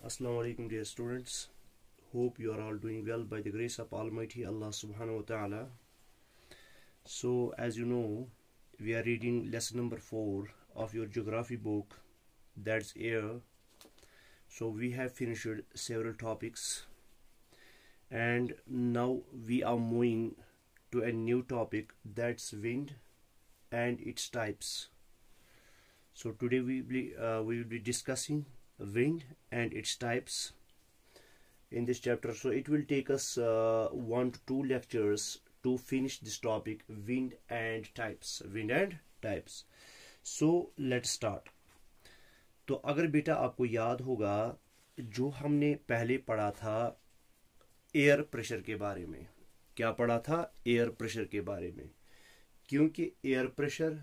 Assalamu alaikum dear students. Hope you are all doing well by the grace of Almighty Allah subhanahu wa ta'ala. So as you know, we are reading lesson number 4 of your geography book, that's air. So we have finished several topics and now we are moving to a new topic, that's wind and its types. So today we will be discussing wind and its types in this chapter. So it will take us 1 to 2 lectures to finish this topic, wind and types. So let's start. तो अगर बेटा आपको याद होगा जो हमने पहले पढ़ा था एयर प्रेशर के बारे में, क्या पढ़ा था? एयर प्रेशर के बारे में, क्योंकि एयर प्रेशर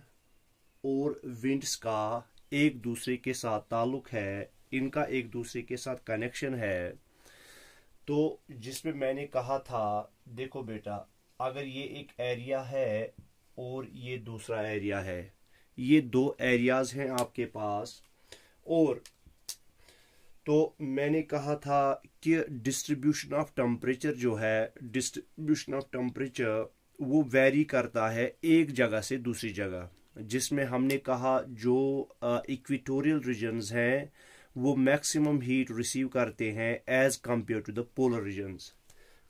और विंड्स का एक दूसरे के साथ ताल्लुक है, इनका एक दूसरे के साथ कनेक्शन है। तो जिसमें मैंने कहा था देखो बेटा, अगर ये एक एरिया है और ये दूसरा एरिया है, ये दो एरियाज हैं आपके पास, और तो मैंने कहा था कि डिस्ट्रीब्यूशन ऑफ टेम्परेचर जो है, डिस्ट्रीब्यूशन ऑफ टेम्परेचर वो वेरी करता है एक जगह से दूसरी जगह, जिसमें हमने कहा जो इक्वेटोरियल रीजन्स हैं वो मैक्सिमम हीट रिसीव करते हैं as compare to the polar regions,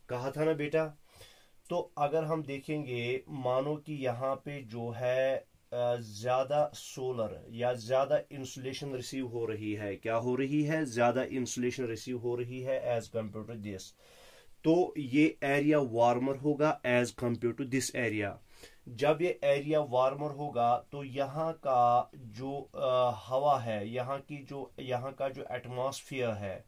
कहा था ना बेटा। तो अगर हम देखेंगे, मानो कि यहाँ पे जो है ज्यादा सोलर या ज्यादा इंसुलेशन रिसीव हो रही है, क्या हो रही है? ज्यादा इंसुलेशन रिसीव हो रही है एज कंपेयर टू दिस, तो ये एरिया वार्मर होगा as compare to this area. जब ये एरिया वार्मर होगा तो यहाँ का जो हवा है, यहाँ का जो एटमॉस्फेयर है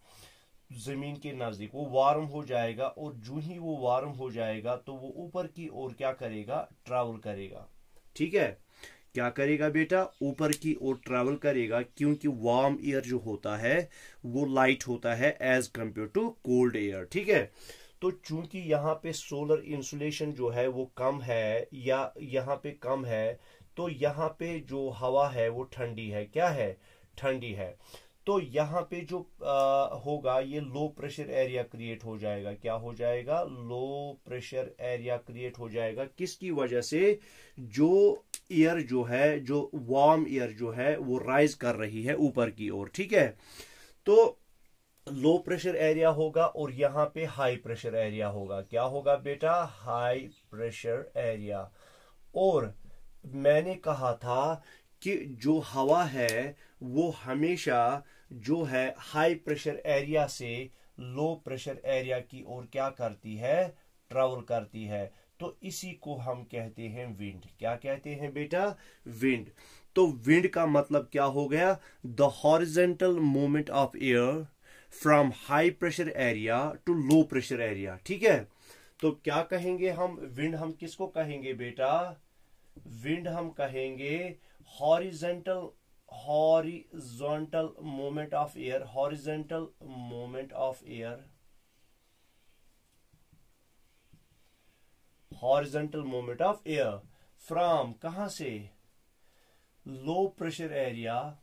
जमीन के नजदीक, वो वार्म हो जाएगा, और जो ही वो वार्म हो जाएगा तो वो ऊपर की ओर क्या करेगा? ट्रैवल करेगा। ठीक है, क्या करेगा बेटा? ऊपर की ओर ट्रैवल करेगा, क्योंकि वार्म एयर जो होता है वो लाइट होता है as compare to cold air. ठीक है, तो चूंकि यहाँ पे सोलर इंसुलेशन जो है वो कम है, या यहाँ पे कम है, तो यहाँ पे जो हवा है वो ठंडी है। क्या है? ठंडी है। तो यहाँ पे जो होगा, ये लो प्रेशर एरिया क्रिएट हो जाएगा। क्या हो जाएगा? लो प्रेशर एरिया क्रिएट हो जाएगा। किसकी वजह से? जो एयर जो है, जो वार्म एयर जो है वो राइज कर रही है ऊपर की ओर। ठीक है, तो लो प्रेशर एरिया होगा और यहाँ पे हाई प्रेशर एरिया होगा। क्या होगा बेटा? High pressure area. और मैंने कहा था कि जो हवा है वो हमेशा जो है हाई प्रेशर एरिया से लो प्रेशर एरिया की ओर क्या करती है? ट्रैवल करती है। तो इसी को हम कहते हैं विंड। क्या कहते हैं बेटा? विंड। तो विंड का मतलब क्या हो गया? The horizontal movement of air from high pressure area to low pressure area. ठीक है, तो क्या कहेंगे हम? विंड हम किसको कहेंगे बेटा? विंड हम कहेंगे horizontal movement of air, horizontal movement of air, horizontal movement of air from कहां से? Low pressure area,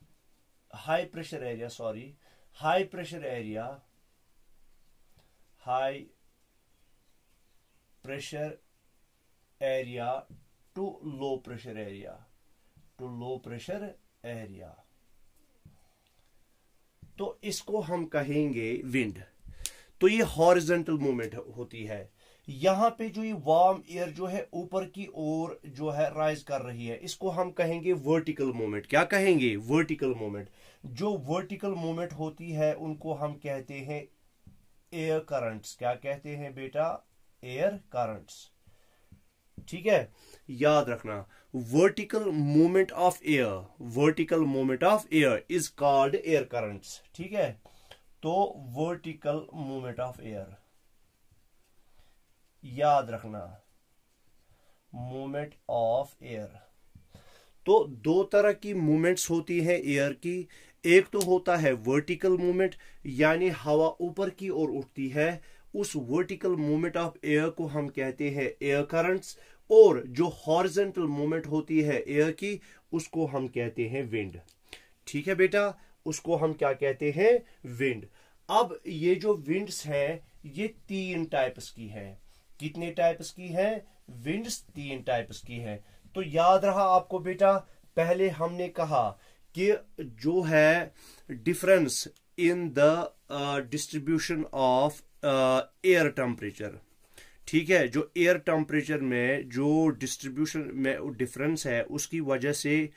high pressure area, sorry, high pressure area, high pressure area to low pressure area, to low pressure area. तो इसको हम कहेंगे wind. तो ये horizontal movement होती है। यहां पे जो ये वार्म एयर जो है ऊपर की ओर जो है राइज कर रही है, इसको हम कहेंगे वर्टिकल मूवमेंट। क्या कहेंगे? Vertical movement. जो वर्टिकल मूवमेंट होती है उनको हम कहते हैं एयर करंट्स। क्या कहते हैं बेटा? Air currents. ठीक है, याद रखना, vertical movement of air, vertical movement of air is called air currents. ठीक है, तो वर्टिकल मूवमेंट ऑफ एयर, याद रखना, मूवमेंट ऑफ एयर। तो दो तरह की मूवमेंट्स होती है एयर की। एक तो होता है वर्टिकल मूवमेंट, यानी हवा ऊपर की ओर उठती है, उस वर्टिकल मूवमेंट ऑफ एयर को हम कहते हैं एयर करंट्स। और जो हॉरिजॉन्टल मूवमेंट होती है एयर की, उसको हम कहते हैं विंड। ठीक है बेटा, उसको हम क्या कहते हैं? विंड। अब ये जो विंड्स हैं ये 3 टाइप्स की है। कितने टाइप्स की है? विंड्स 3 टाइप्स की है। तो याद रहा आपको बेटा, पहले हमने कहा कि जो है difference in the distribution of air temperature, ठीक है, जो एयर टेम्परेचर में जो डिस्ट्रीब्यूशन में डिफरेंस है उसकी वजह से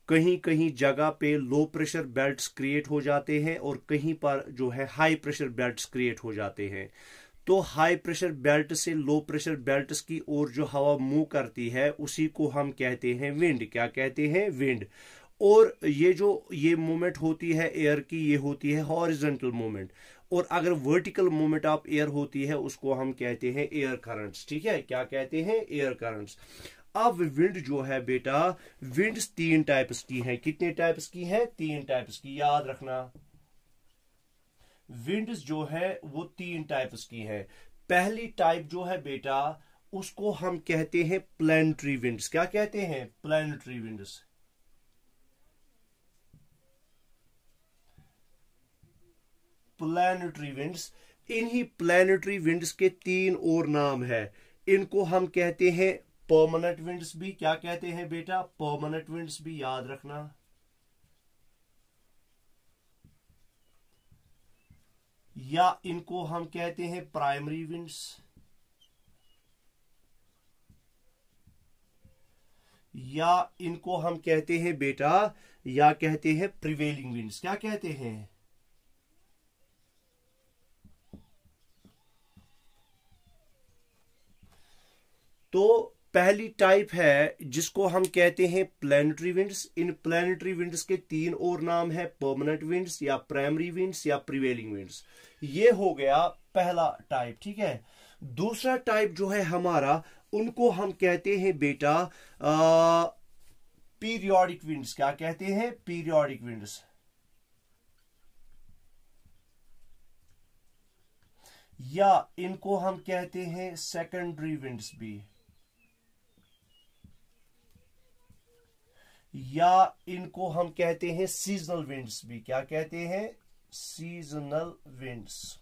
कहीं कहीं जगह पे लो प्रेशर बेल्ट्स क्रिएट हो जाते हैं और कहीं पर जो है हाई प्रेशर बेल्ट्स क्रिएट हो जाते हैं। तो हाई प्रेशर बेल्ट से लो प्रेशर बेल्ट्स की ओर जो हवा मूव करती है उसी को हम कहते हैं विंड। क्या कहते हैं? विंड। और ये मूवमेंट होती है एयर की, ये होती है हॉरिजॉन्टल मूवमेंट। और अगर वर्टिकल मूवमेंट ऑफ एयर होती है उसको हम कहते हैं एयर करंट्स। ठीक है, क्या कहते हैं? Air currents. अब विंड जो है बेटा, विंड्स 3 टाइप्स की है। कितने टाइप्स की है? 3 टाइप्स की, याद रखना। विंड्स जो है वो 3 टाइप्स की है। पहली टाइप जो है बेटा उसको हम कहते हैं प्लैनेटरी विंड्स। क्या कहते हैं? Planetary winds. Planetary winds. इन्हीं प्लैनेटरी विंड्स के 3 और नाम है। इनको हम कहते हैं परमानेंट विंड्स भी। क्या कहते हैं बेटा? परमानेंट विंड्स भी, याद रखना। या इनको हम कहते हैं प्राइमरी विंड्स, या इनको हम कहते हैं बेटा, या कहते हैं प्रिवेलिंग विंड्स। क्या कहते हैं? तो पहली टाइप है जिसको हम कहते हैं प्लैनेटरी विंड्स। इन प्लैनेटरी विंड्स के 3 और नाम है, परमानेंट विंड्स या प्राइमरी विंड्स या प्रिवेलिंग विंड्स। ये हो गया पहला टाइप। ठीक है। दूसरा टाइप जो है हमारा, उनको हम कहते हैं बेटा पीरियोडिक विंड्स। क्या कहते हैं? Periodic winds. या इनको हम कहते हैं सेकेंडरी विंड्स भी, या इनको हम कहते हैं सीजनल विंड्स भी। क्या कहते हैं? Seasonal winds.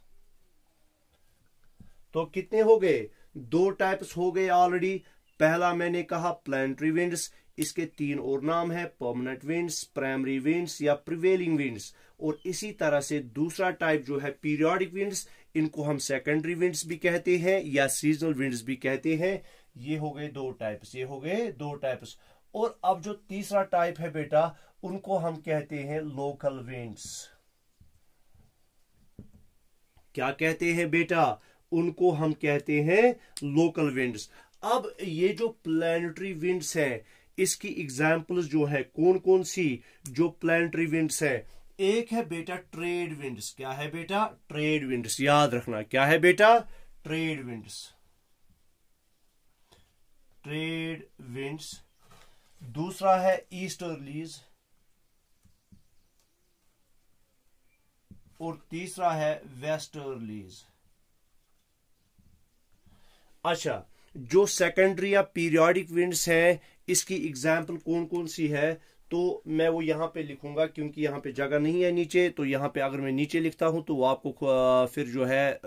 तो कितने हो गए? 2 टाइप्स हो गए ऑलरेडी। पहला मैंने कहा प्लैनेटरी विंड्स, इसके 3 और नाम है, परमानेंट विंड्स, प्राइमरी विंड्स या प्रिवेलिंग विंड्स। और इसी तरह से दूसरा टाइप जो है पीरियोडिक विंड्स, इनको हम सेकेंडरी विंड्स भी कहते हैं या सीजनल विंड्स भी कहते हैं। ये हो गए 2 टाइप्स, ये हो गए 2 टाइप्स। और अब जो तीसरा टाइप है बेटा, उनको हम कहते हैं लोकल विंड्स। क्या कहते हैं बेटा? उनको हम कहते हैं लोकल विंड्स। अब ये जो प्लैनेटरी विंड्स हैं, इसकी एग्जांपल्स जो है कौन कौन सी जो प्लैनेटरी विंड्स है? एक है बेटा ट्रेड विंड्स। क्या है बेटा? Trade winds. याद रखना, क्या है बेटा? Trade winds. Trade winds. दूसरा है ईस्टर्लीज, और तीसरा है वेस्टर्लीज। अच्छा, जो सेकेंडरी या पीरियोडिक विंड्स हैं, इसकी एग्जांपल कौन कौन सी है? तो मैं वो यहां पे लिखूंगा क्योंकि यहां पे जगह नहीं है नीचे। तो यहां पे अगर मैं नीचे लिखता हूं तो वो आपको फिर जो है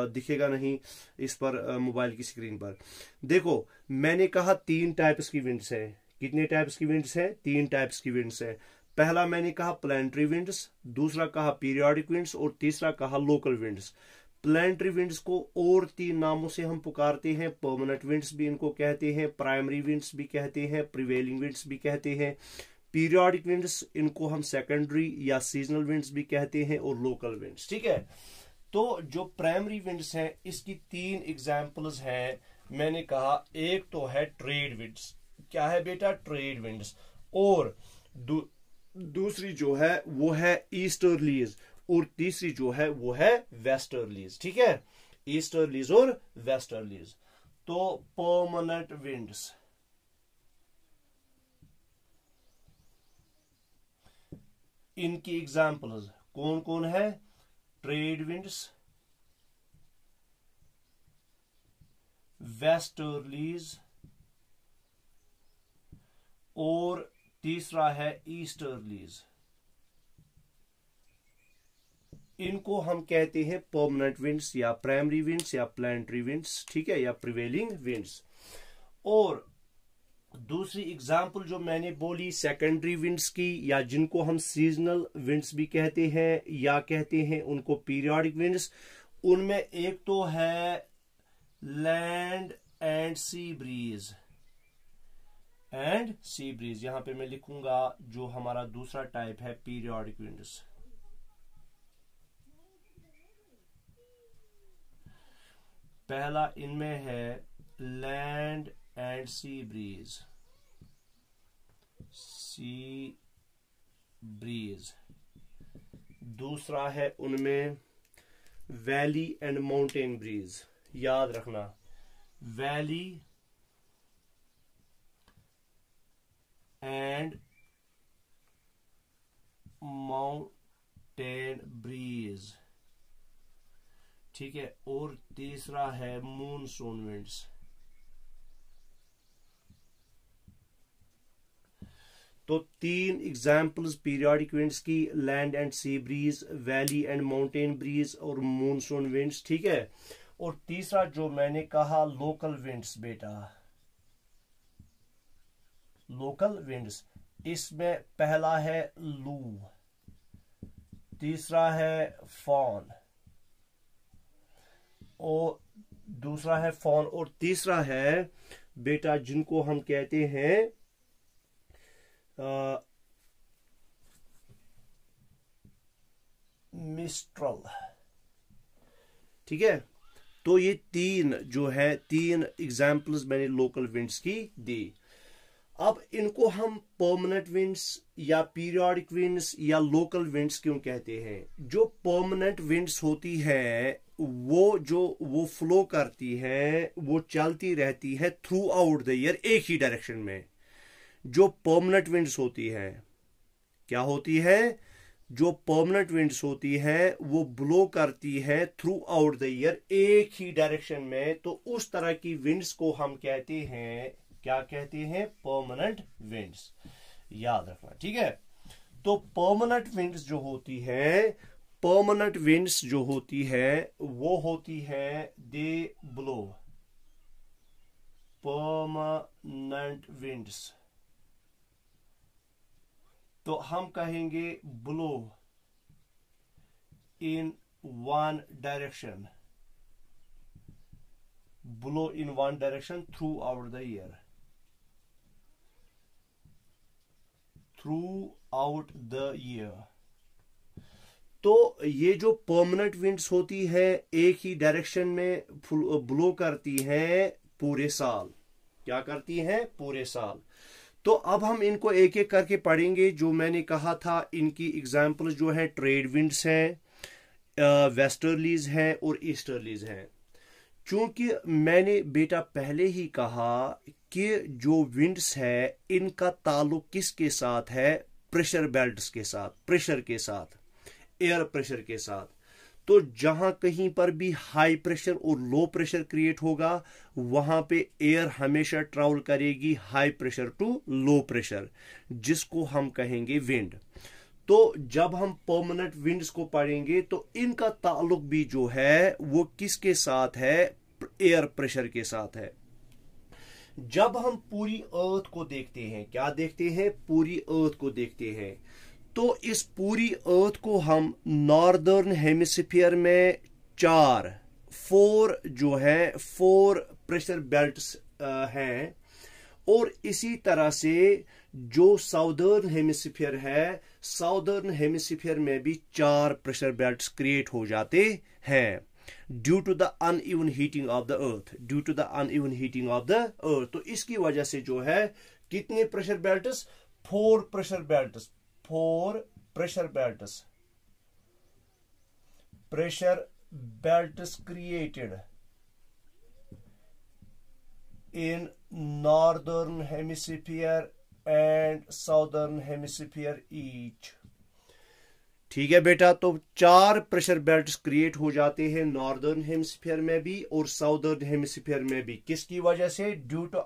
दिखेगा नहीं इस पर मोबाइल की स्क्रीन पर। देखो, मैंने कहा 3 टाइप्स की विंड्स है। कितने टाइप्स की विंड्स है? 3 टाइप्स की विंड्स है। पहला मैंने कहा प्लैनेटरी विंड्स, दूसरा कहा पीरियोडिक विंड्स और तीसरा कहा लोकल विंड्स। प्लैनेटरी विंड्स को और 3 नामों से हम पुकारते हैं। परमानेंट विंड्स भी इनको कहते हैं, प्राइमरी विंड्स भी कहते हैं, प्रिवेलिंग विंड्स भी कहते हैं। पीरियोडिक विंड्स, इनको हम सेकेंडरी या सीजनल विंड्स भी कहते हैं, और लोकल विंड्स। ठीक है। तो जो प्राइमरी विंड्स हैं, इसकी 3 एग्जांपल्स हैं। मैंने कहा एक तो है ट्रेड विंड्स। क्या है बेटा? Trade winds. और दूसरी जो है वो है ईस्टर्लीज, और तीसरी जो है वो है वेस्टर्लीज। ठीक है, ईस्टर्लीज और वेस्टर्लीज। तो परमानेंट विंड्स, इनकी एग्जांपल्स कौन कौन है? ट्रेड विंड्स, वेस्टर्लीज, और तीसरा है ईस्टर्लीज। इनको हम कहते हैं परमानेंट विंड्स या प्राइमरी विंड्स या प्लानिटरी विंड्स, ठीक है, या प्रिवेलिंग विंड्स। और दूसरी एग्जाम्पल जो मैंने बोली सेकेंडरी विंड्स की, या जिनको हम सीजनल विंड्स भी कहते हैं या कहते हैं उनको पीरियोडिक विंड्स, उनमें एक तो है लैंड एंड सी ब्रीज, यहां पे मैं लिखूंगा जो हमारा दूसरा टाइप है पीरियोडिक विंड्स। पहला इनमें है लैंड एंड सी ब्रीज, दूसरा है उनमें वैली एंड माउंटेन ब्रीज। याद रखना, वैली एंड माउंटेन ब्रीज, ठीक है। और तीसरा है मूनसून विंड्स। तो 3 एग्जाम्पल्स पीरियोडिक विंड्स की, land and sea breeze, valley and mountain breeze और मूनसून विंड्स, ठीक है। और तीसरा जो मैंने कहा लोकल विंड्स बेटा, लोकल विंड्स, इसमें पहला है लू, तीसरा है फॉन, और दूसरा है फॉन, और तीसरा है बेटा जिनको हम कहते हैं मिस्ट्रल, ठीक है। तो ये 3 जो है 3 एग्जाम्पल्स मैंने लोकल विंड्स की दी। अब इनको हम परमानेंट विंड्स या पीरियोडिक विंड्स या लोकल विंड्स क्यों कहते हैं? जो परमानेंट विंड्स होती है वो फ्लो करती है, वो चलती रहती है थ्रू आउट द ईयर एक ही डायरेक्शन में। जो परमानेंट विंड्स होती है, क्या होती है? जो परमानेंट विंड्स होती है वो ब्लो करती है थ्रू आउट द ईयर एक ही डायरेक्शन में। तो उस तरह की विंड्स को हम कहते हैं, क्या कहते हैं? Permanent winds. याद रखना, ठीक है। तो परमानेंट विंड्स जो होती है, परमानेंट विंड्स जो होती है वो होती है दे ब्लो, परमानेंट विंड्स। तो हम कहेंगे blow in one direction, blow in one direction through out the year, through out the year. तो ये जो परमानेंट विंड्स होती है एक ही डायरेक्शन में ब्लो करती हैं पूरे साल। क्या करती हैं? पूरे साल। तो अब हम इनको एक एक करके पढ़ेंगे। जो मैंने कहा था इनकी एग्जाम्पल जो है ट्रेड विंड्स हैं, वेस्टर्लीज हैं और ईस्टर्लीज हैं। चूंकि मैंने बेटा पहले ही कहा कि जो विंड्स है इनका ताल्लुक किसके साथ है? प्रेशर बेल्ट्स के साथ, प्रेशर के साथ, एयर प्रेशर के साथ। तो जहां कहीं पर भी हाई प्रेशर और लो प्रेशर क्रिएट होगा वहां पे एयर हमेशा ट्रैवल करेगी high pressure to low pressure, जिसको हम कहेंगे विंड। तो जब हम परमानेंट विंड्स को पढ़ेंगे तो इनका ताल्लुक भी जो है वो किसके साथ है? एयर प्रेशर के साथ है। जब हम पूरी अर्थ को देखते हैं, क्या देखते हैं? पूरी अर्थ को देखते हैं। तो इस पूरी अर्थ को हम नॉर्दर्न हेमिस्फीयर में 4 जो है 4 प्रेशर बेल्ट्स हैं, और इसी तरह से जो साउदर्न हेमिस्फीयर है, साउदर्न हेमिस्फीयर में भी 4 प्रेशर बेल्ट्स क्रिएट हो जाते हैं due to the uneven heating of the earth, due to the uneven heating of the earth. तो इसकी वजह से जो है कितने pressure belts? 4 pressure belts, 4 pressure belts, pressure belts created in northern hemisphere and southern hemisphere each। ठीक है बेटा। तो 4 प्रेशर बेल्ट्स क्रिएट हो जाते हैं नॉर्दर्न हेमिस्फीयर में भी और साउदर्न हेमिस्फीयर में भी। किसकी वजह से? Due to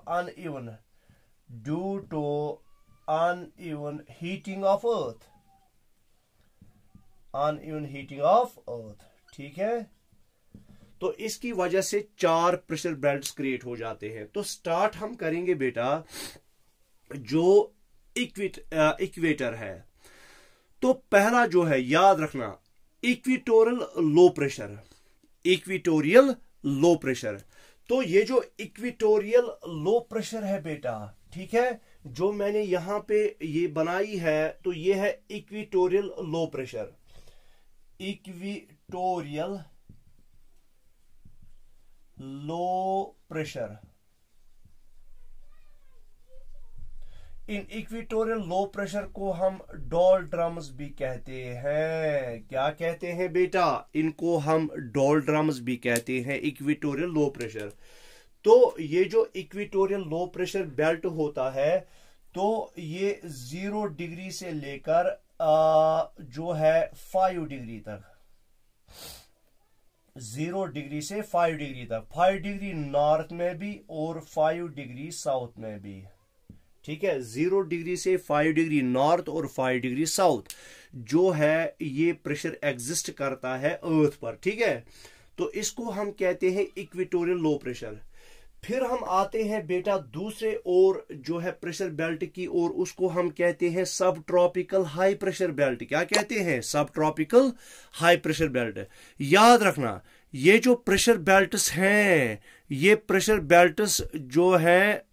uneven heating of earth, uneven heating of earth, ठीक है। तो इसकी वजह से 4 प्रेशर बेल्ट्स क्रिएट हो जाते हैं। तो स्टार्ट हम करेंगे बेटा जो इक्वेटर है। तो पहला जो है याद रखना, equatorial low pressure, equatorial low pressure. तो ये जो इक्वेटोरियल लो प्रेशर है बेटा, ठीक है, जो मैंने यहां पे ये बनाई है, तो ये है equatorial low pressure, equatorial low pressure. इन इक्वेटोरियल लो प्रेशर को हम डोल्ड्रम्स भी कहते हैं। क्या कहते हैं बेटा? इनको हम डोल्ड्रम्स भी कहते हैं, इक्वेटोरियल लो प्रेशर। तो ये जो इक्वेटोरियल लो प्रेशर बेल्ट होता है, तो ये 0 डिग्री से लेकर जो है 5 डिग्री तक, 0 डिग्री से 5 डिग्री तक, 5 डिग्री नॉर्थ में भी और 5 डिग्री साउथ में भी, ठीक है। 0 डिग्री से 5 डिग्री नॉर्थ और 5 डिग्री साउथ जो है ये प्रेशर एग्जिस्ट करता है अर्थ पर, ठीक है। तो इसको हम कहते हैं इक्वेटोरियल लो प्रेशर। फिर हम आते हैं बेटा दूसरे और जो है प्रेशर बेल्ट की, और उसको हम कहते हैं सब ट्रॉपिकल हाई प्रेशर बेल्ट। क्या कहते हैं? सब ट्रॉपिकल हाई प्रेशर बेल्ट। याद रखना, ये जो प्रेशर बेल्ट्स हैं, ये प्रेशर बेल्ट्स जो है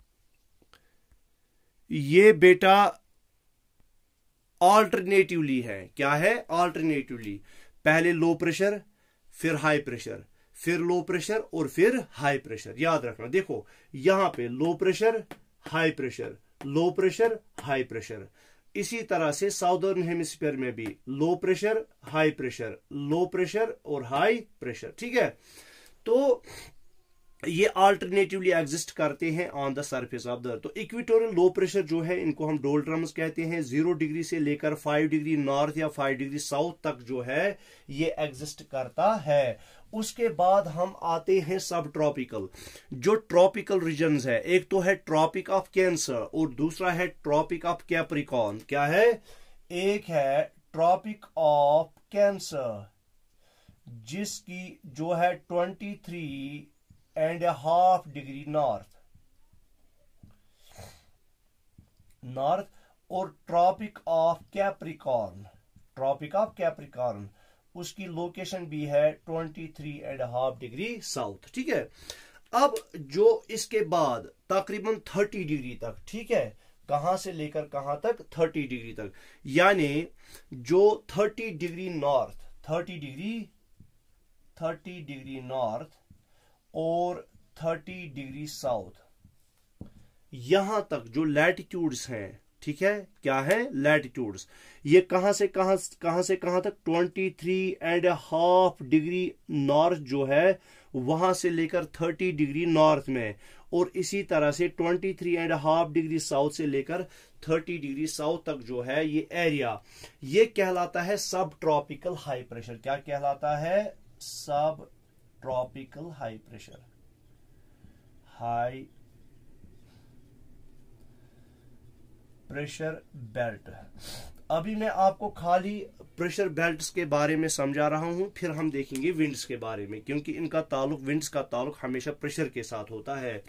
ये बेटा ऑल्टरनेटिवली है। क्या है? ऑल्टरनेटिवली। पहले लो प्रेशर, फिर हाई प्रेशर, फिर लो प्रेशर और फिर हाई प्रेशर। याद रखना, देखो यहां पे low pressure, high pressure, low pressure, high pressure. इसी तरह से साउदर्न हेमिस्फीयर में भी low pressure, high pressure, low pressure और हाई प्रेशर, ठीक है। तो ये अल्टरनेटिवली एग्जिस्ट करते हैं on the surface of the earth. तो इक्वेटोरियल लो प्रेशर जो है, इनको हम डोल्ड्रम्स कहते हैं। 0 डिग्री से लेकर 5 डिग्री नॉर्थ या 5 डिग्री साउथ तक जो है ये एग्जिस्ट करता है। उसके बाद हम आते हैं सब ट्रॉपिकल। जो ट्रॉपिकल रीजन्स है, एक तो है ट्रॉपिक ऑफ कैंसर और दूसरा है ट्रॉपिक ऑफ कैप्रिकॉर्न। क्या है? एक है ट्रॉपिक ऑफ कैंसर जिसकी जो है 23.5 डिग्री नॉर्थ, और tropic of Capricorn, tropic of Capricorn उसकी लोकेशन भी है 23.5 डिग्री साउथ, ठीक है। अब जो इसके बाद तकरीबन 30 डिग्री तक, ठीक है, कहां से लेकर कहां तक? 30 डिग्री तक। यानी जो 30 डिग्री नॉर्थ, 30 डिग्री नॉर्थ और 30 डिग्री साउथ, यहां तक जो लैटिट्यूड्स हैं, ठीक है, क्या है? लैटिट्यूड्स। ये कहां से कहां तक? 23.5 डिग्री नॉर्थ जो है वहां से लेकर 30 डिग्री नॉर्थ में, और इसी तरह से 23.5 डिग्री साउथ से लेकर 30 डिग्री साउथ तक जो है ये एरिया, ये कहलाता है सब ट्रॉपिकल हाई प्रेशर। क्या कहलाता है? सब tropical high pressure, high pressure belt. अभी मैं आपको खाली प्रेशर बेल्ट्स के बारे में समझा रहा हूं, फिर हम देखेंगे विंड्स के बारे में, क्योंकि इनका ताल्लुक, विंड्स का ताल्लुक हमेशा प्रेशर के साथ होता है।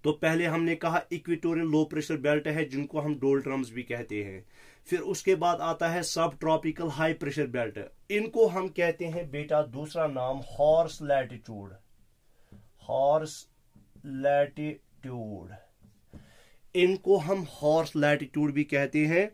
तो पहले हमने कहा इक्वेटोरियल लो प्रेशर बेल्ट है जिनको हम डोल्ड्रम्स भी कहते हैं। फिर उसके बाद आता है सब ट्रॉपिकल हाई प्रेशर बेल्ट। इनको हम कहते हैं बेटा दूसरा नाम हॉर्स लैटिट्यूड, हॉर्स लैटिट्यूड। इनको हम हॉर्स लैटिट्यूड भी कहते हैं।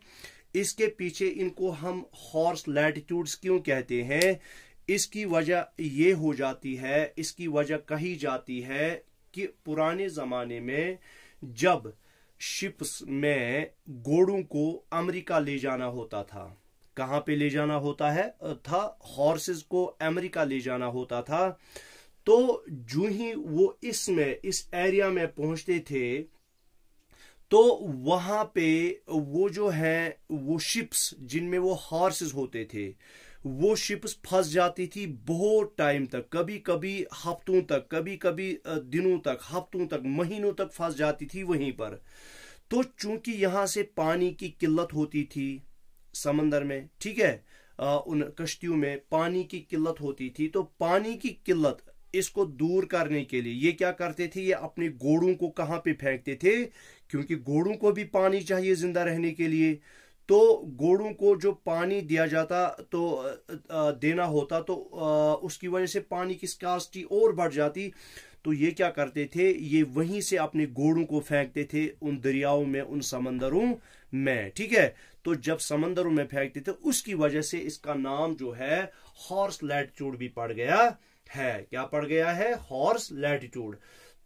इसके पीछे इनको हम हॉर्स लैटिट्यूड्स क्यों कहते हैं? इसकी वजह ये हो जाती है, इसकी वजह कही जाती है कि पुराने जमाने में जब शिप्स में घोड़ों को अमेरिका ले जाना होता था, कहां पे ले जाना होता है था? हॉर्सेस को अमेरिका ले जाना होता था। तो जो ही वो इस एरिया में पहुंचते थे, तो वहां पे वो जो है वो शिप्स जिनमें वो हॉर्सेस होते थे, वो शिप्स फंस जाती थी बहुत टाइम तक, कभी कभी हफ्तों तक, कभी कभी दिनों तक, हफ्तों तक, महीनों तक फंस जाती थी वहीं पर। तो चूंकि यहां से पानी की किल्लत होती थी समंदर में, ठीक है, उन कश्तियों में पानी की किल्लत होती थी, तो पानी की किल्लत इसको दूर करने के लिए ये क्या करते थे, ये अपने घोड़ों को कहाँ पे फेंकते थे, क्योंकि घोड़ों को भी पानी चाहिए जिंदा रहने के लिए। तो घोड़ों को जो पानी दिया जाता तो देना होता, तो उसकी वजह से पानी की स्कार्सिटी और बढ़ जाती। तो ये क्या करते थे, ये वहीं से अपने घोड़ों को फेंकते थे उन दरियाओं में, उन समंदरों में, ठीक है। तो जब समंदरों में फेंकते थे उसकी वजह से इसका नाम जो है हॉर्स लैटिट्यूड भी पड़ गया है। क्या पड़ गया है, हॉर्स लैटिट्यूड।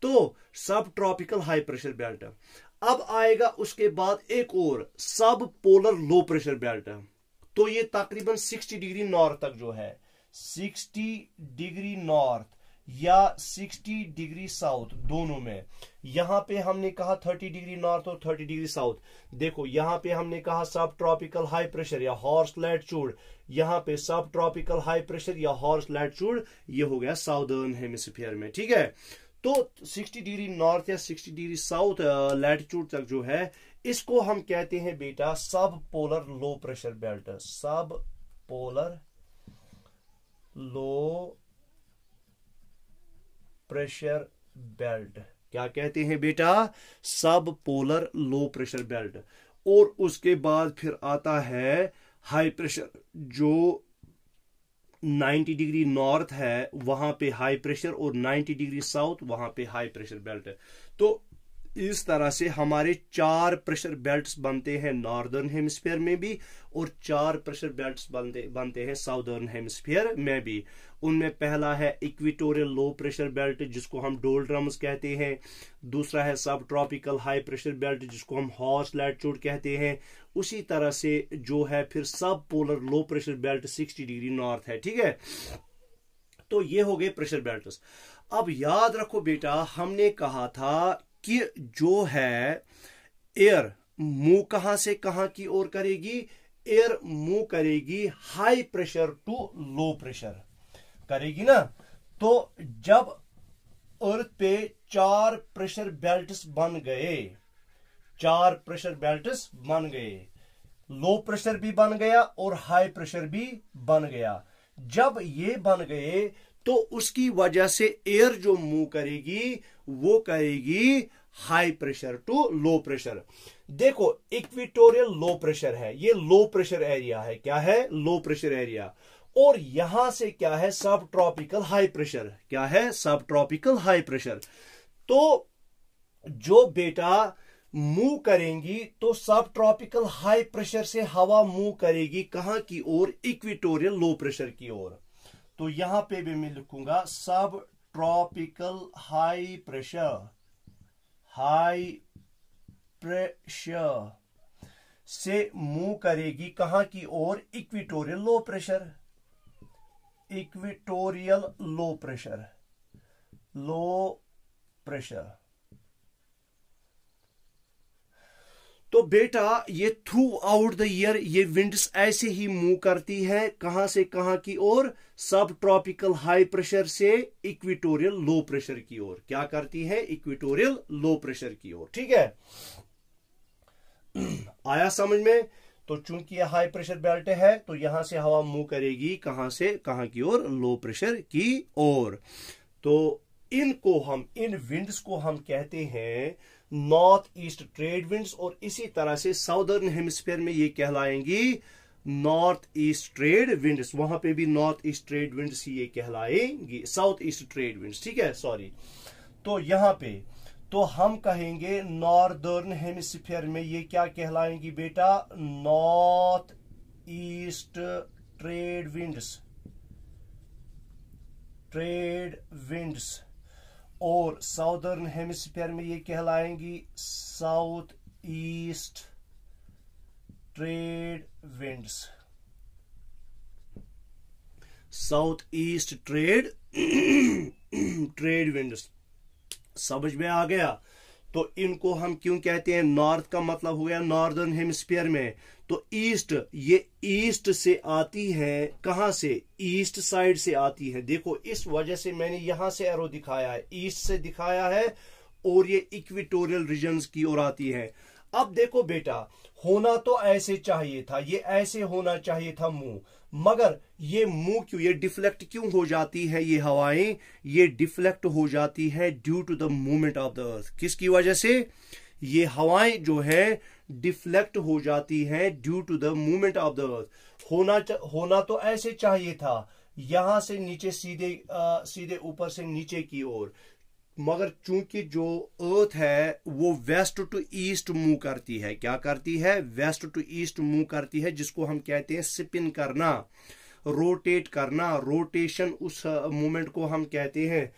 तो सब ट्रॉपिकल हाई प्रेशर बेल्ट। अब आएगा उसके बाद एक और सब पोलर लो प्रेशर बेल्ट। तो ये तकरीबन 60 डिग्री नॉर्थ तक जो है, 60 डिग्री नॉर्थ या 60 डिग्री साउथ दोनों में। यहां पे हमने कहा 30 डिग्री नॉर्थ और 30 डिग्री साउथ। देखो यहां पे हमने कहा सब ट्रॉपिकल हाई प्रेशर या हॉर्स लैटिट्यूड, यहां पे सब ट्रॉपिकल हाई प्रेशर या हॉर्स लैटिट्यूड, ये हो गया साउदर्न हेमिस्फीयर में, ठीक है। तो 60 डिग्री नॉर्थ या 60 डिग्री साउथ लैटिट्यूड तक जो है, इसको हम कहते हैं बेटा सब पोलर लो प्रेशर बेल्ट। सब पोलर लो प्रेशर बेल्ट क्या कहते हैं बेटा, सब पोलर लो प्रेशर बेल्ट। और उसके बाद फिर आता है हाई प्रेशर, जो 90 डिग्री नॉर्थ है वहां पे हाई प्रेशर और 90 डिग्री साउथ वहां पे हाई प्रेशर बेल्ट है। तो इस तरह से हमारे 4 प्रेशर बेल्ट्स बनते हैं नॉर्दर्न हेमिस्फीयर में भी, और 4 प्रेशर बेल्ट्स बनते हैं साउदर्न हेमिस्फीयर में भी। उनमें पहला है इक्वेटोरियल लो प्रेशर बेल्ट जिसको हम डोल्ड्रम्स कहते हैं, दूसरा है सब ट्रॉपिकल हाई प्रेशर बेल्ट जिसको हम हॉर्स लैटिट्यूड कहते हैं। उसी तरह से जो है फिर सब polar low pressure belt 60 degree north है, ठीक है। तो ये हो गए प्रेशर बेल्ट्स। अब याद रखो बेटा, हमने कहा था कि जो है एयर मूव कहां से कहां की ओर करेगी, एयर मूव करेगी high pressure to low pressure करेगी ना। तो जब अर्थ पे 4 प्रेशर बेल्ट्स बन गए, 4 प्रेशर बेल्ट्स बन गए, लो प्रेशर भी बन गया और हाई प्रेशर भी बन गया। जब ये बन गए तो उसकी वजह से एयर जो मूव करेगी वो करेगी high pressure to low pressure. देखो इक्वेटोरियल लो प्रेशर है, ये लो प्रेशर एरिया है, क्या है, लो प्रेशर एरिया। और यहां से क्या है, सब ट्रॉपिकल हाई प्रेशर, क्या है, सब ट्रॉपिकल हाई प्रेशर। तो जो बेटा मूव करेंगी तो सब ट्रॉपिकल हाई प्रेशर से हवा मूव करेगी कहां की ओर, इक्वेटोरियल लो प्रेशर की ओर। तो यहां पे भी मैं लिखूंगा सब tropical high pressure, high pressure से मूव करेगी कहां की ओर, equatorial low pressure, equatorial low pressure, low pressure. तो बेटा ये थ्रू आउट द ईयर ये विंड्स ऐसे ही मूव करती है कहां से कहां की ओर, सब ट्रॉपिकल हाई प्रेशर से इक्वेटोरियल लो प्रेशर की ओर। क्या करती है, इक्वेटोरियल लो प्रेशर की ओर, ठीक है। आया समझ में। तो चूंकि यह हाई प्रेशर बेल्ट है तो यहां से हवा मूव करेगी कहां से कहां की ओर, लो प्रेशर की ओर। तो इनको हम, इन विंड्स को हम कहते हैं नॉर्थ ईस्ट ट्रेड विंड्स, और इसी तरह से साउदर्न हेमिस्फीयर में ये कहलाएंगी नॉर्थ ईस्ट ट्रेड विंड्स, वहां पे भी नॉर्थ ईस्ट ट्रेड विंड्स ही ये कहलाएंगी, साउथ ईस्ट ट्रेड विंड्स, ठीक है, सॉरी। तो यहां पे तो हम कहेंगे नॉर्दर्न हेमिस्फीयर में ये क्या कहलाएंगी बेटा, north east trade winds, trade winds. और साउदर्न हेमिस्फीयर में ये कहलाएंगी south east trade winds, south east trade trade winds. समझ में आ गया। तो इनको हम क्यों कहते हैं, नॉर्थ का मतलब हो गया नॉर्दर्न हेमिस्फीयर में, तो ईस्ट, ये ईस्ट से आती है, कहां से, ईस्ट साइड से आती है। देखो इस वजह से मैंने यहां से एरो दिखाया है, ईस्ट से दिखाया है, और ये इक्वेटोरियल रीजन्स की ओर आती है। अब देखो बेटा, होना तो ऐसे चाहिए था, ये ऐसे होना चाहिए था मुंह, मगर ये मुंह क्यों, ये डिफ्लेक्ट क्यों हो जाती है ये हवाएं? ये डिफ्लेक्ट हो जाती है due to the movement of the earth. किसकी वजह से? ये हवाएं जो है डिफ्लेक्ट हो जाती है due to the movement of the earth. होना तो ऐसे चाहिए था, यहां से नीचे सीधे ऊपर से नीचे की ओर, मगर चूंकि जो अर्थ है वो वेस्ट टू ईस्ट मूव करती है। क्या करती है? वेस्ट टू ईस्ट मूव करती है, जिसको हम कहते हैं स्पिन करना, रोटेट करना। रोटेशन उस मूवमेंट को हम कहते हैं।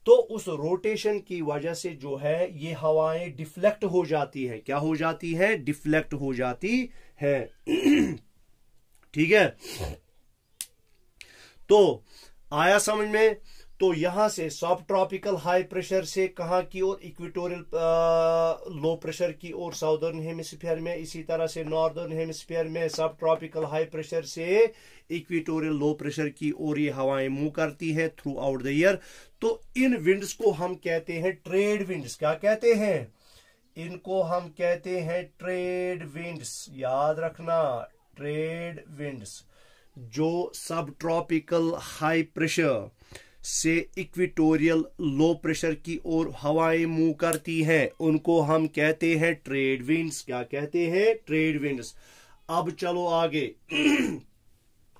तो उस रोटेशन की वजह से जो है ये हवाएं डिफ्लेक्ट हो जाती है। क्या हो जाती है? डिफ्लेक्ट हो जाती है। ठीक है, तो आया समझ में? तो यहां से सब ट्रॉपिकल हाई प्रेशर से कहां की ओर? इक्वेटोरियल लो प्रेशर की ओर साउदर्न हेमिस्फीयर में। इसी तरह से नॉर्दर्न हेमिस्फीयर में सब ट्रॉपिकल हाई प्रेशर से इक्वेटोरियल लो प्रेशर की ओर ये हवाएं मूव करती है थ्रू आउट द ईयर। तो इन विंड्स को हम कहते हैं ट्रेड विंड्स। क्या कहते हैं? इनको हम कहते हैं ट्रेड विंड्स। याद रखना, ट्रेड विंड्स। जो सब ट्रॉपिकल हाई प्रेशर से इक्वेटोरियल लो प्रेशर की ओर हवाएं मूव करती हैं, उनको हम कहते हैं ट्रेड विंड्स। क्या कहते हैं? Trade winds. अब चलो आगे।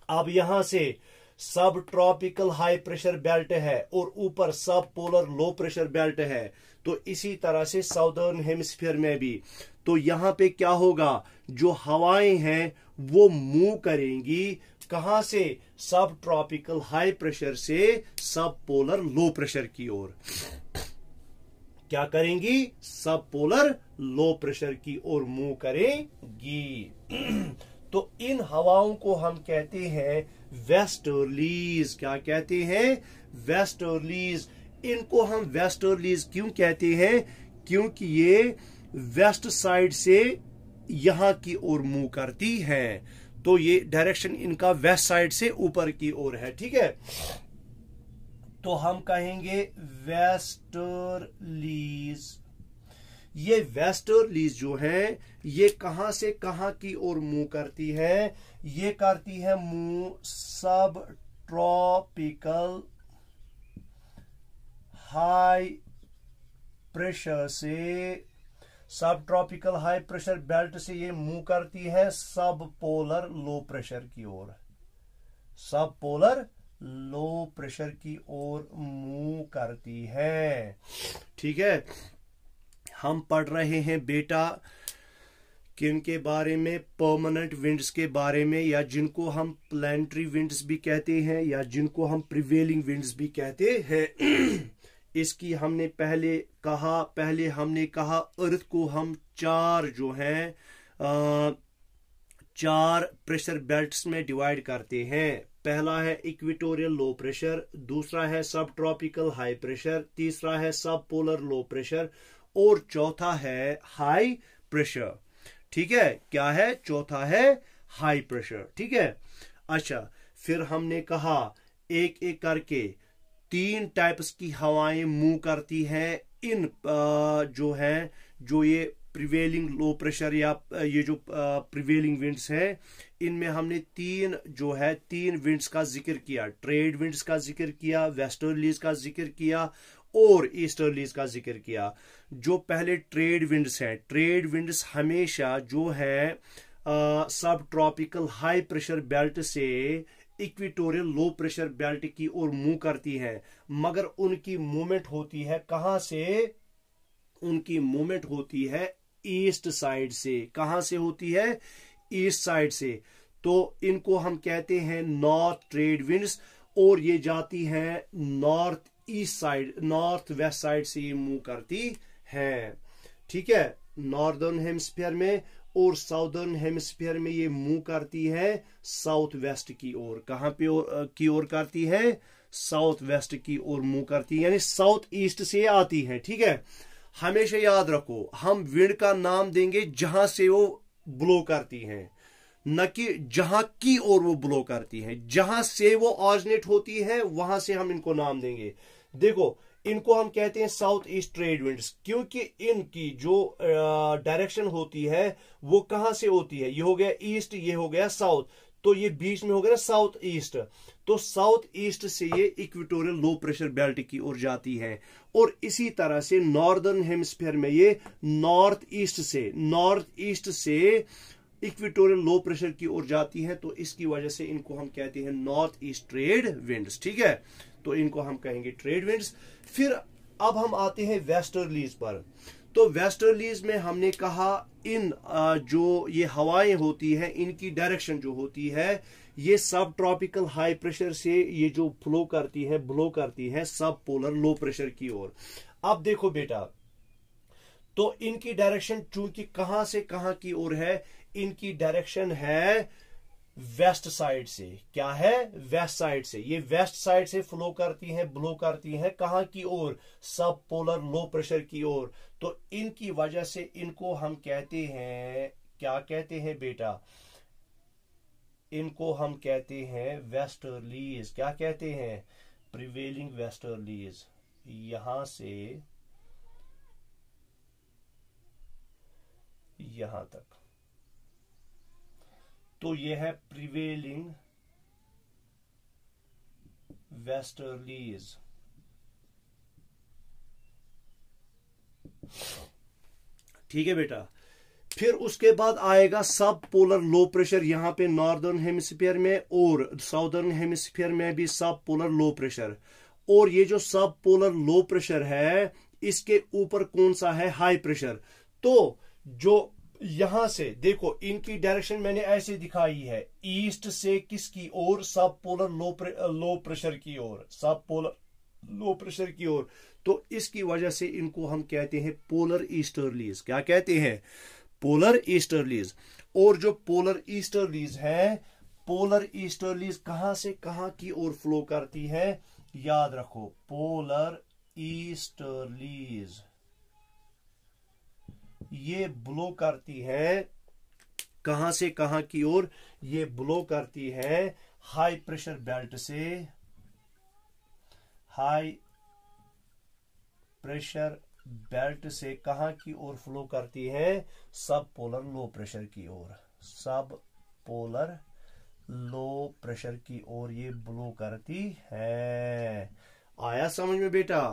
अब यहां से सब ट्रॉपिकल हाई प्रेशर बेल्ट है और ऊपर सब पोलर लो प्रेशर बेल्ट है। तो इसी तरह से साउदर्न हेमिस्फीयर में भी। तो यहां पे क्या होगा? जो हवाएं हैं वो मूव करेंगी कहां से? सब ट्रॉपिकल हाई प्रेशर से सब पोलर लो प्रेशर की ओर। क्या करेंगी? सब पोलर लो प्रेशर की ओर मूव करेंगी। तो इन हवाओं को हम कहते हैं वेस्टर्लीज। क्या कहते हैं? वेस्टर्लीज। इनको हम वेस्टर्लीज क्यों कहते हैं? क्योंकि ये वेस्ट साइड से यहां की ओर मूव करती है। तो ये डायरेक्शन इनका वेस्ट साइड से ऊपर की ओर है। ठीक है, तो हम कहेंगे वेस्टर्लीज। ये वेस्टर्लीज जो है ये कहां से कहां की ओर मूव करती है? ये करती है मूव सब ट्रॉपिकल हाई प्रेशर से, सब ट्रॉपिकल हाई प्रेशर बेल्ट से ये मूव करती है सब पोलर लो प्रेशर की ओर। सब पोलर लो प्रेशर की ओर मूव करती है। ठीक है, हम पढ़ रहे हैं बेटा किन के बारे में? परमानेंट विंड्स के बारे में, या जिनको हम प्लानिटरी विंड्स भी कहते हैं, या जिनको हम प्रिवेलिंग विंड्स भी कहते हैं। इसकी हमने पहले हमने कहा अर्थ को हम चार जो हैं चार प्रेशर बेल्ट्स में डिवाइड करते हैं। पहला है इक्वेटोरियल लो प्रेशर, दूसरा है सब ट्रॉपिकल हाई प्रेशर, तीसरा है सब पोलर लो प्रेशर और चौथा है हाई प्रेशर। ठीक है, क्या है? चौथा है हाई प्रेशर। ठीक है, अच्छा, फिर हमने कहा एक एक करके 3 टाइप्स की हवाएं मूव करती हैं इन जो ये प्रिवेलिंग लो प्रेशर या ये जो प्रिवेलिंग विंड्स है, इनमें हमने 3 विंड्स का जिक्र किया। ट्रेड विंड्स का जिक्र किया, वेस्टर्लीज का जिक्र किया और ईस्टर्लीज का जिक्र किया। जो पहले ट्रेड विंड्स हैं, ट्रेड विंड्स हमेशा जो है सब ट्रॉपिकल हाई प्रेशर बेल्ट से इक्वेटोरियल लो प्रेशर बेल्ट की ओर मूव करती है, मगर उनकी मूवमेंट होती है कहां से? उनकी मूवमेंट होती है ईस्ट साइड से। कहां से होती है? ईस्ट साइड से। तो इनको हम कहते हैं नॉर्थ ट्रेड विंड्स, और ये जाती हैं north east side, north west side से ये मूव करती है। ठीक है, नॉर्दर्न हेमिस्फीयर में और साउदर्न हेमिस्फीयर में ये मूव करती है साउथ वेस्ट की ओर। कहां पे की ओर करती है? साउथ वेस्ट की ओर मूव करती है, यानी साउथ ईस्ट से आती है। ठीक है, हमेशा याद रखो, हम विंड का नाम देंगे जहां से वो ब्लो करती हैं, न कि जहां की ओर वो ब्लो करती हैं। जहां से वो ऑरिजिनेट होती है वहां से हम इनको नाम देंगे। देखो, इनको हम कहते हैं साउथ ईस्ट ट्रेड विंड्स, क्योंकि इनकी जो डायरेक्शन होती है वो कहां से होती है, ये हो गया ईस्ट, ये हो गया साउथ, तो ये बीच में हो गया साउथ ईस्ट। तो साउथ ईस्ट से ये इक्वेटोरियल लो प्रेशर बेल्ट की ओर जाती है, और इसी तरह से नॉर्दर्न हेमिस्फीयर में ये नॉर्थ ईस्ट से इक्वेटोरियल लो प्रेशर की ओर जाती है। तो इसकी वजह से इनको हम कहते हैं नॉर्थ ईस्ट ट्रेड विंड्स, ठीक है, तो इनको हम कहेंगे ट्रेड विंड्स। फिर अब हम आते हैं वेस्टर्लीज पर। तो वेस्टर्लीज में हमने कहा इन जो ये हवाएं होती हैं इनकी डायरेक्शन जो होती है ये सब ट्रॉपिकल हाई प्रेशर से ये जो ब्लो करती है सब पोलर लो प्रेशर की ओर। अब देखो बेटा, तो इनकी डायरेक्शन चूंकि कहां से कहां की ओर है, इनकी डायरेक्शन है वेस्ट साइड से। क्या है? वेस्ट साइड से। ये वेस्ट साइड से ब्लो करती हैं कहां की ओर? सब पोलर लो प्रेशर की ओर। तो इनकी वजह से इनको हम कहते हैं, क्या कहते हैं बेटा? इनको हम कहते हैं वेस्टर्लीज। क्या कहते हैं? Prevailing westerlies. यहां से यहां तक, तो यह है प्रिवेलिंग वेस्टर्लीज। ठीक है बेटा। फिर उसके बाद आएगा सब पोलर लो प्रेशर, यहां पे नॉर्दर्न हेमिस्फीयर में और साउदर्न हेमिस्फीयर में भी सब पोलर लो प्रेशर। और ये जो सब पोलर लो प्रेशर है इसके ऊपर कौन सा है? High pressure. तो जो यहां से देखो इनकी डायरेक्शन मैंने ऐसे दिखाई है, ईस्ट से किसकी ओर? सब पोलर लो प्रेशर की ओर, सब पोलर लो प्रेशर की ओर। तो इसकी वजह से इनको हम कहते हैं पोलर ईस्टर्लीज। क्या कहते हैं? Polar easterlies. और जो पोलर ईस्टर्लीज है, पोलर ईस्टर्लीज कहां से कहां की ओर फ्लो करती है? याद रखो, पोलर ईस्टर्लीज ये ब्लो करती है कहां से कहां की ओर? ये ब्लो करती है हाई प्रेशर बेल्ट से, हाई प्रेशर बेल्ट से कहां की ओर फ्लो करती है? सब पोलर लो प्रेशर की ओर, सब पोलर लो प्रेशर की ओर ये ब्लो करती है। आया समझ में बेटा?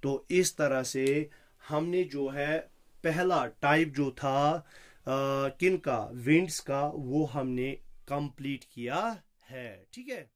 तो इस तरह से हमने जो है पहला टाइप जो था किन का? विंड्स का, वो हमने कंप्लीट किया है। ठीक है।